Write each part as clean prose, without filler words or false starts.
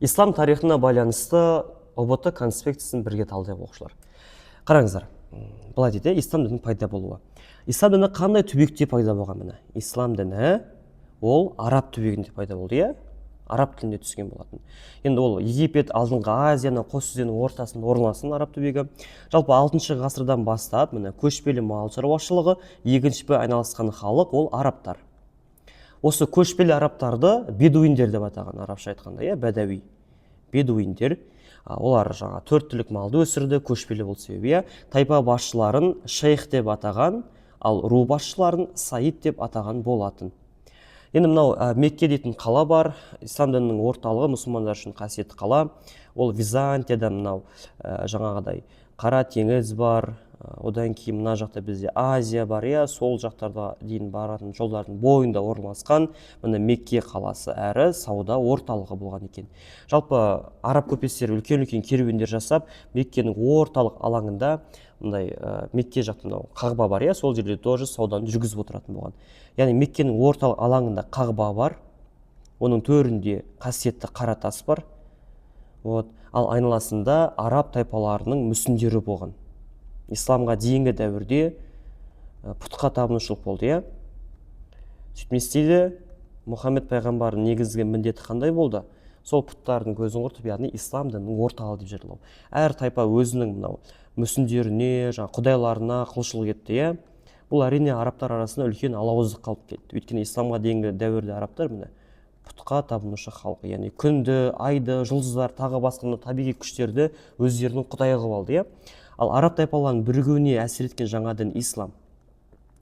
Ислам тарихына байланысты ұбт конспектісін бірге талдайық оқушылар. Қараңыздар, былай дейді, ислам дінінің пайда болуы. Ислам діні қандай түбекте пайда болған міне? Ислам діні ол араб түбегінде пайда болды, иә? Араб тілінде түскен болатын. Енді ол Египет, алдыңғы Азияны, қос өзеннің ортасында орналасқан араб түбегі. Жалпы 6 ғасырдан бастап міне көшпелі мал шаруашылығы, егіншілікпен айналысқан халық ол арабтар. Осы көшпелі арабтарды бедуиндер деп атаған, арабша айтқанда, иә, бәдәуи. Бедуиндер, олар жаңа 4 түлік малды өсірді, көшпелі бол себебі, иә. Тайпа басшыларын шейх деп атаған, ал ру басшыларын саид деп атаған болатын. Енді мынау Мекке дейтін қала бар, ислам дінінің орталығы, мұсылмандар үшін қасиетті қала. Ол Византияда мынау жаңағыдай Қара теңіз бар, одан кейін мына жақта бізде Азия бар, иә, сол жақтарда дейін баратын жолдардың бойында орналасқан міне Мекке қаласы әрі сауда орталығы болған екен. Жалпы араб көпестері үлкен-үлкен керуендер жасап, Меккенің орталық алаңында мындай Мекке жақтында Қағба бар, иә, сол жерде тоже сауданы жүргізіп отыратын болған. Яғни Меккенің орталық алаңында Қағба бар, оның төрінде қасиетті қара тас бар. Ал айналасында араб тайпаларының мүсіндері болған. Исламға дейінгі дәуірде пұтқа табынушылық болды, иә. Сөйтместейді, Мұхаммед пайғамбардың негізгі міндеті қандай болды? Сол пұттардың көзін құртып, яғни ислам дінінің орталығы деп жариялау. Әр тайпа өзінің мынау мүсіндеріне, құдайларына құлшылық етті, иә. Бұл әрине арабтар арасында үлкен алауыздық қалып кетті. Өйткені исламға дейінгі дәуірде арабтар міне пұтқа табынушы халық, яғни күнді, айды, жұлдыздар, тағы басқа табиғи күштерді өздерінің құдайы қылып алды, иә. Ал араб тайпаларының бірігуіне әсер еткен жаңа дін ислам.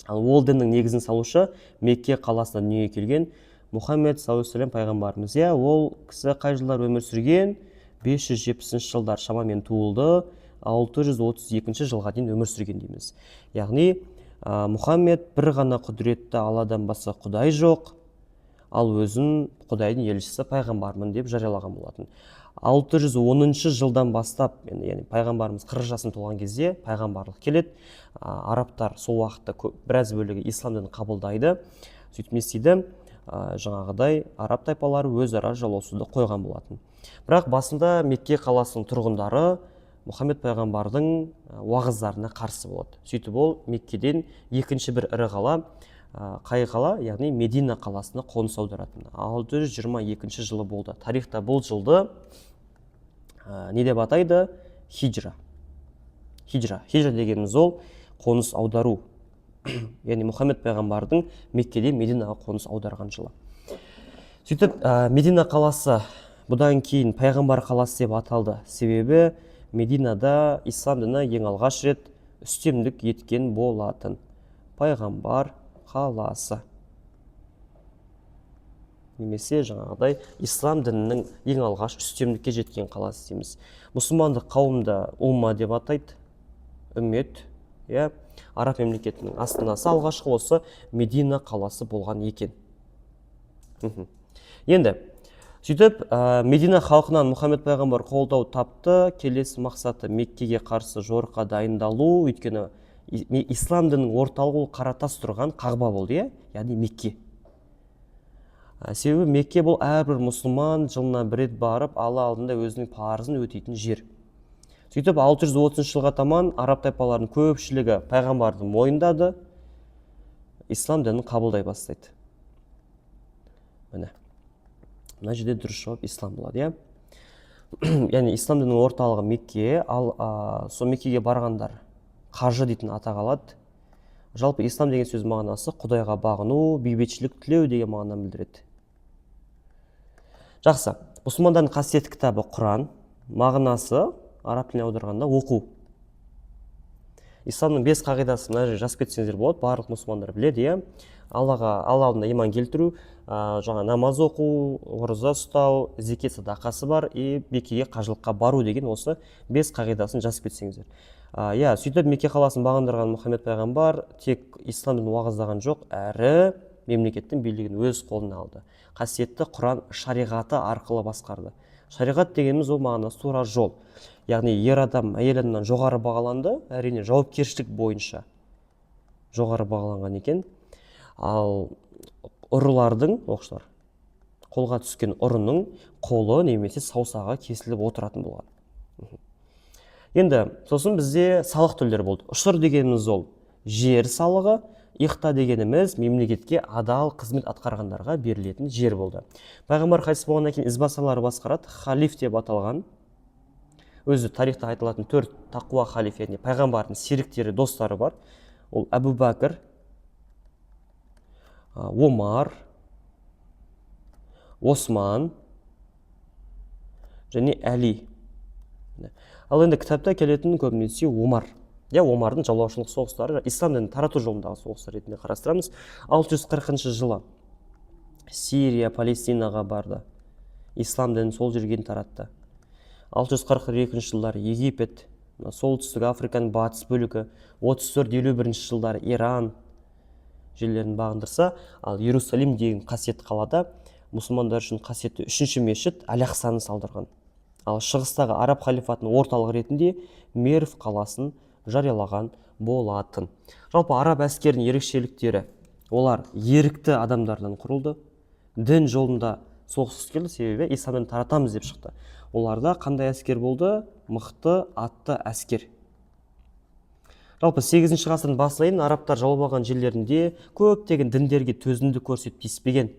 Ал ол діннің негізін салушы Мекке қаласында дүниеге келген Мұхаммед саллаллаху алейхи пайғамбарымыз, иә. Ол кісі қай жылдар өмір сүрген? 570 жылдар шамамен туылды, 632 жылға дейін өмір сүрген дейміз. Яғни Мұхаммед бір ғана құдіретті Алладан басқа құдай жоқ, ал өзін құдайдың елшісі пайғамбармын деп жариялаған болатын. 610 жылдан бастап, яғни пайғамбарымыз 40 жасын толған кезде пайғамбарлық келеді. Арабтар сол уақытта біраз бөлігі ислам дінін қабылдайды. Сөйтместейді, жаңағыдай араб тайпалары өзара жалғасуды қойған болатын. Бірақ басында Мекке қаласының тұрғындары Мұхаммед пайғамбардың уағыздарына қарсы болады. Сөйтіп ол Меккеден екінші бір ірі қала, қай қала, яғни Медина қаласына қоныс аударатын. 622 жылы болды. Тарихта бұл жылды не деп атайды? Хиджра. Хиджра дегеніміз ол қоныс аудару. Яғни Мұхаммед пайғамбардың Меккеден Мединаға қоныс аударған жылы. Сөйтіп Медина қаласы бұдан кейін пайғамбар қаласы деп аталды. Себебі Мединада ислам діні ең алғаш рет үстемдік еткен болатын. Пайғамбар қаласы. Немесе жаңағыдай ислам дінінің ең алғаш үстемдікке жеткен қаласы дейміз. Мұсылмандық қауымды умма деп атайды. Үммет, иә. Араб мемлекетінің астанасы алғашқы осы Медина қаласы болған екен. Енді сөйтіп, Медина халқынан Мұхаммед пайғамбар қолдау тапты. Келесі мақсаты Меккеге қарсы жорыққа дайындалу. Өйткені ислам дінінің орталығы қара тас тұрған Қағба болды, иә, яғни Мекке. Себебі Мекке бұл әрбір мұсылман жылына бір рет барып, Алла алдында өзінің парызын өтейтін жер. Сөйтіп 630 жылға таман араб тайпаларының көпшілігі пайғамбарды мойындады, ислам дінін қабылдай бастайды. Міне. Мына жерде дұрыс жауап ислам болады, иә. Яғни ислам дінінің орталығы Мекке, ал сол Меккеге барғандар қажы дейтін атақ алады. Жалпы ислам деген сөз мағынасы құдайға бағыну, бейбітшілік тілеу деген мағынаны білдіреді. Жақсы. Мұсылмандардың қасиетті кітабы Құран, мағынасы араб тіліне аударғанда оқу. Исламның 5 қағидасы мына жерде жазып кетсеңіздер болады, барлық мұсылмандар біледі, иә. Алла алдында иман келтіру, жаңа намаз оқу, ораза ұстау, зекет садақасы бар, Меккеге қажылыққа бару деген осы 5 қағидасын жазып кетсеңіздер. Иә, сөйтіп Мекке қаласын бағындырған Мұхаммед пайғамбар тек ислам дінін уағыздаған жоқ, әрі мемлекеттің билігін өз қолына алды. Қасиетті Құран шариғаты арқылы басқарды. Шариғат дегеніміз ол мағынасы тура жол. Яғни ер адам әйел адамнан жоғары бағаланды, әрине жауапкершілік бойынша жоғары бағаланған екен. Ал ұрылардың, оқушылар, қолға түскен ұрының қолы немесе саусағы кесіліп отыратын болған. Енді сосын бізде салық түрлері болды. Ұшыр дегеніміз ол жер салығы, иқта дегеніміз мемлекетке адал қызмет атқарғандарға берілетін жер болды. Пайғамбар қайтыс болғаннан кейін ізбасарлары басқарады, халиф деп аталған. Өзі тарихта айтылатын 4 тақуа халиф, яғни пайғамбардың серіктері, достары бар. Ол Әбу Бәкір, Омар, Осман және Әли. Ал енді кітапта келетін көбінесе Омар. Омардың жаулаушылық соғыстары, ислам дінін тарату жолындағы соғыстар ретінде қарастырамыз. 640 жылы Сирия, Палестинаға барды. Ислам дінін сол жерге таратты. 642 жылдары Египет, солтүстік Африканың батыс бөлігі, 34-51 жылдары Иран жерлерін бағындырса, ал Иерусалим деген қасиетті қалада мұсылмандар үшін қасиетті 3-ші мешіт Әл-Ақсаны салдырған. Ал шығыстағы араб халифатының орталығы ретінде Мерв қаласын жариялаған болатын. Жалпы араб әскерінің ерекшеліктері, олар ерікті адамдардан құрылды. Дін жолында соғысқысы келді, себебі исламды таратамыз деп шықты. Оларда қандай әскер болды? Мықты атты әскер. Жалпы 8-ші ғасырдың басынан арабтар жаулап алған жерлерінде көптеген діндерге төзімділік көрсетіп тиіспеген.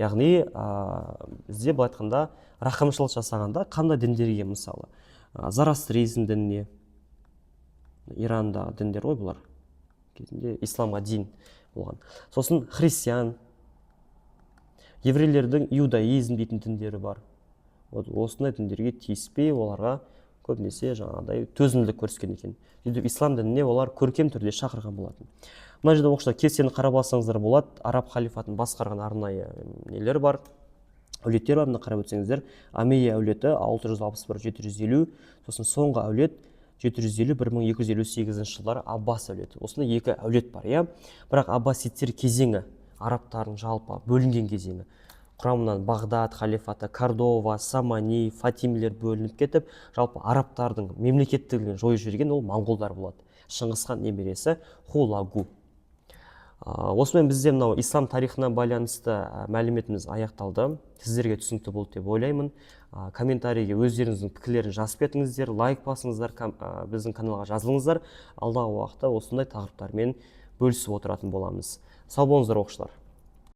Яғни бізде былай айтқанда рақымшылық жасағанда қандай діндерге, мысалы Зарастризм дініне, Ирандағы діндер ғой бұлар, кезінде исламға дейін болған. Сосын христиан, еврейлердің иудаизм дейтін діндері бар. Осындай діндерге тиіспей, оларға көбінесе жаңағыдай төзімділік көрсеткен екен. Сөйтіп ислам дініне олар көркем түрде шақырған болатын. Мына жерде оқушылар кестені қарап алсаңыздар болады. Араб халифатын басқарған арнайы нелер бар, әулеттер бар. Мына қарап өтсеңіздер, Амейя әулеті 661-750, сосын соңғы әулет 750-1258 жылдары Аббас әулеті. Осында екі әулет бар, бірақ аббасидтер кезеңі, арабтардың жалпы бөлінген кезеңі. Құрамынан Бағдад халифаты, Кордова, Самани, Фатимилер бөлініп кетіп, жалпы арабтардың мемлекеттілігін жойып жіберген ол моңғолдар болады. Шыңғысхан немересі Хулагу. Осымен бізде мынау ислам тарихына байланысты мәліметіміз аяқталды. Сіздерге түсінікті болды деп ойлаймын. Комментарийге өздеріңіздің пікірлерін жазып кетіңіздер, лайк басыңыздар, біздің каналға жазылыңыздар. Алдағы уақытта осындай тақырыптармен бөлісіп отыратын боламыз. Сау болыңыздар оқушылар.